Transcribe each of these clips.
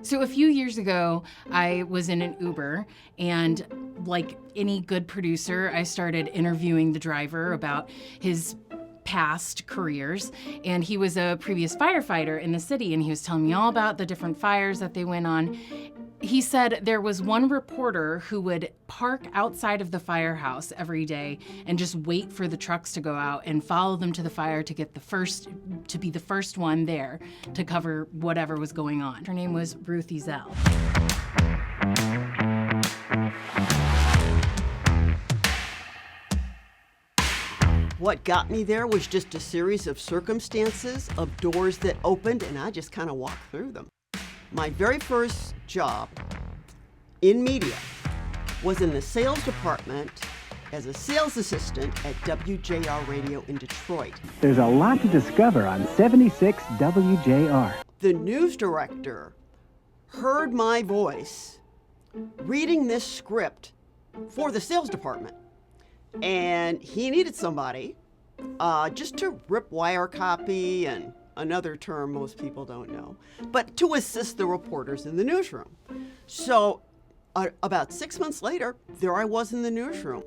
So a few years ago, I was in an Uber, and like any good producer, I started interviewing the driver about his past careers. And he was a previous firefighter in the city, and he was telling me all about the different fires that they went on. He said there was one reporter who would park outside of the firehouse every day and just wait for the trucks to go out and follow them to the fire to be the first one there to cover whatever was going on. Her name was Ruth Ezell. What got me there was just a series of circumstances, of doors that opened, and I just kind of walked through them. My very first job in media was in the sales department as a sales assistant at WJR Radio in Detroit. There's a lot to discover on 76 WJR. The news director heard my voice reading this script for the sales department, and he needed somebody just to rip wire copy and another term most people don't know, but to assist the reporters in the newsroom. So about 6 months later, there I was in the newsroom.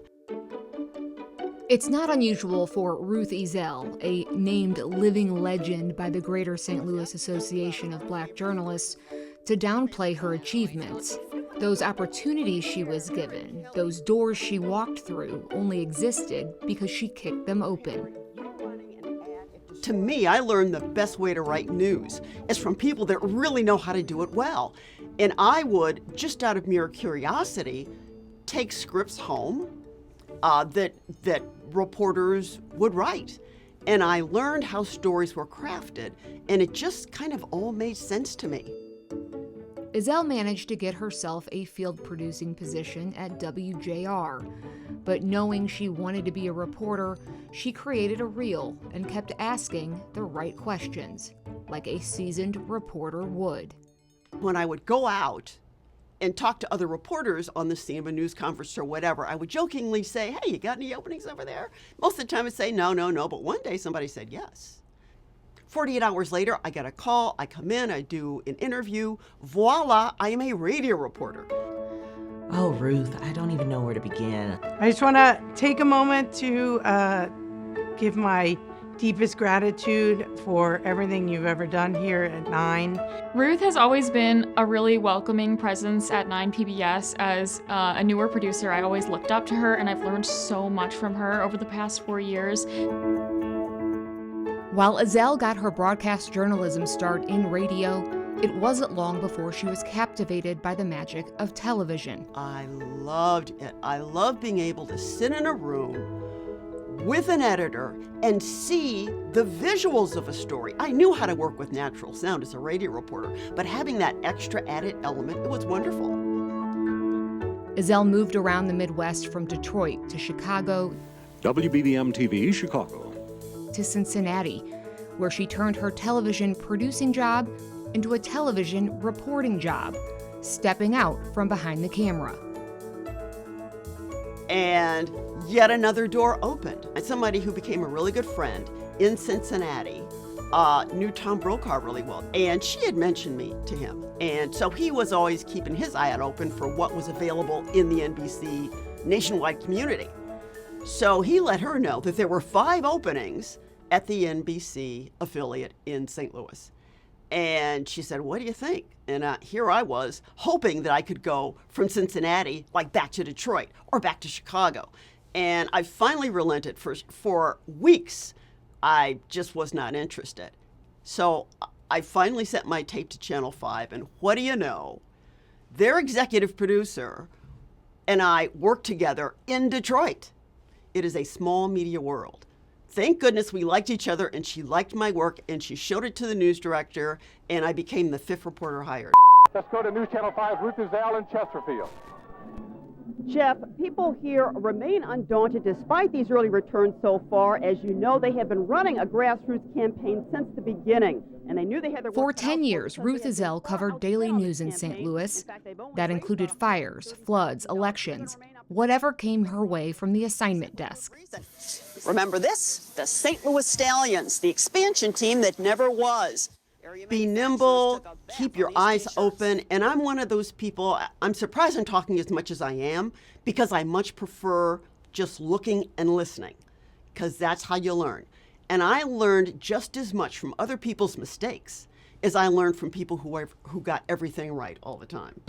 It's not unusual for Ruth Ezell, a named living legend by the Greater St. Louis Association of Black Journalists, to downplay her achievements. Those opportunities she was given, those doors she walked through, only existed because she kicked them open. To me, I learned the best way to write news is from people that really know how to do it well. And I would, just out of mere curiosity, take scripts home that reporters would write. And I learned how stories were crafted, and it just kind of all made sense to me. Ezell managed to get herself a field producing position at WJR, but knowing she wanted to be a reporter, she created a reel and kept asking the right questions, like a seasoned reporter would. When I would go out and talk to other reporters on the scene of a news conference or whatever, I would jokingly say, "Hey, you got any openings over there?" Most of the time I'd say, no, but one day somebody said yes. 48 hours later, I get a call, I come in, I do an interview, voila, I am a radio reporter. Oh, Ruth, I don't even know where to begin. I just want to take a moment to give my deepest gratitude for everything you've ever done here at 9. Ruth has always been a really welcoming presence at 9 PBS. As a newer producer, I always looked up to her, and I've learned so much from her over the past 4 years. While Ezell got her broadcast journalism start in radio, it wasn't long before she was captivated by the magic of television. I loved it. I loved being able to sit in a room with an editor and see the visuals of a story. I knew how to work with natural sound as a radio reporter, but having that extra added element, it was wonderful. Ezell moved around the Midwest from Detroit to Chicago, WBBM-TV, Chicago, to Cincinnati, where she turned her television producing job into a television reporting job, stepping out from behind the camera. And yet another door opened. And somebody who became a really good friend in Cincinnati knew Tom Brokaw really well. And she had mentioned me to him. And so he was always keeping his eye out open for what was available in the NBC nationwide community. So he let her know that there were 5 openings at the NBC affiliate in St. Louis. And she said, "What do you think?" And here I was, hoping that I could go from Cincinnati, like back to Detroit or back to Chicago. And I finally relented. For weeks, I just was not interested. So I finally sent my tape to Channel 5, and what do you know? Their executive producer and I worked together in Detroit. It is a small media world. Thank goodness we liked each other, and she liked my work, and she showed it to the news director, and I became the 5th reporter hired. Let's go to News Channel 5, Ruth Ezell in Chesterfield. Jeff, people here remain undaunted despite these early returns so far. As you know, they have been running a grassroots campaign since the beginning, and they knew they had their For 10 years, Ruth Ezell covered daily news in St. Louis. That included fires, floods, elections, whatever came her way from the assignment desk. Remember this? The St. Louis Stallions, the expansion team that never was. Be nimble, keep your eyes open. And I'm one of those people, I'm surprised I'm talking as much as I am because I much prefer just looking and listening because that's how you learn. And I learned just as much from other people's mistakes as I learned from people who got everything right all the time.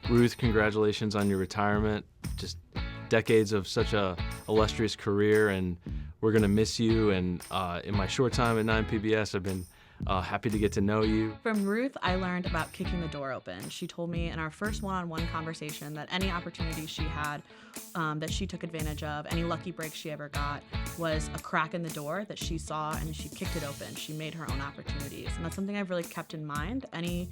Ruth, congratulations on your retirement. Just decades of such a illustrious career, and we're gonna miss you. And in my short time at 9 PBS, I've been happy to get to know you. From Ruth, I learned about kicking the door open. She told me in our first one-on-one conversation that any opportunity she had that she took advantage of, any lucky break she ever got, was a crack in the door that she saw and she kicked it open. She made her own opportunities. And that's something I've really kept in mind. Any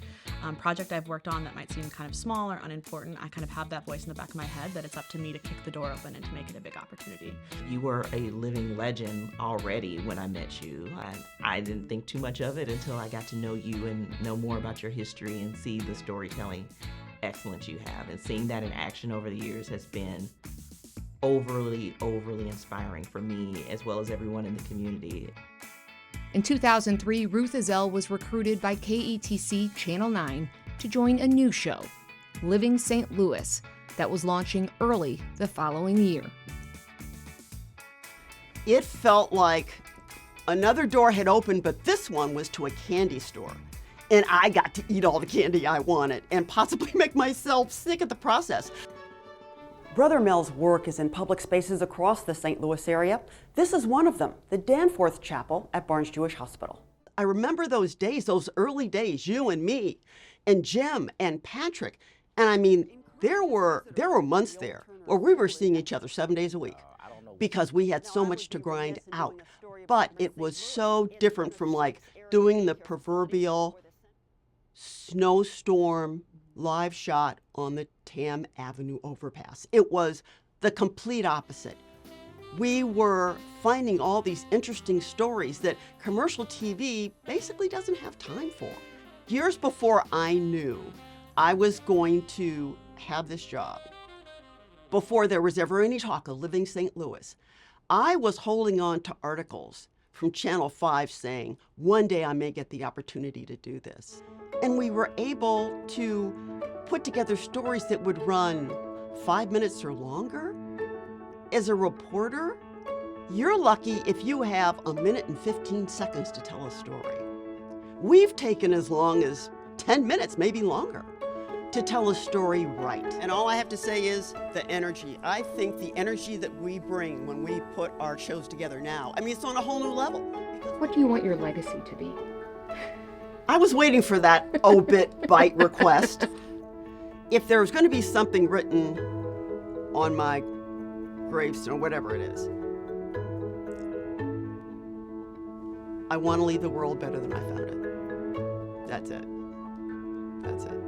project I've worked on that might seem kind of small or unimportant, I kind of have that voice in the back of my head that it's up to me to kick the door open and to make it a big opportunity. You were a living legend already when I met you. I didn't think too much of it until I got to know you and know more about your history and see the storytelling excellence you have. And seeing that in action over the years has been overly inspiring for me as well as everyone in the community. In 2003, Ruth Ezell was recruited by KETC Channel 9 to join a new show, Living St. Louis, that was launching early the following year. It felt like another door had opened, but this one was to a candy store. And I got to eat all the candy I wanted and possibly make myself sick at the process. Brother Mel's work is in public spaces across the St. Louis area. This is one of them, the Danforth Chapel at Barnes Jewish Hospital. I remember those days, those early days, you and me and Jim and Patrick. And I mean, there were months there where we were seeing each other 7 days a week because we had so much to grind out. But it was so different from like doing the proverbial snowstorm live shot on the Tam Avenue overpass. It was the complete opposite. We were finding all these interesting stories that commercial TV basically doesn't have time for. Years before I knew I was going to have this job, before there was ever any talk of Living St. Louis, I was holding on to articles from Channel 5 saying, one day I may get the opportunity to do this. And we were able to put together stories that would run 5 minutes or longer. As a reporter, you're lucky if you have 1 minute and 15 seconds to tell a story. We've taken as long as 10 minutes, maybe longer, to tell a story right. And all I have to say is the energy. I think the energy that we bring when we put our shows together now, I mean, it's on a whole new level. What do you want your legacy to be? I was waiting for that obit bite request. If there was going to be something written on my gravestone, whatever it is, I want to leave the world better than I found it. That's it. That's it.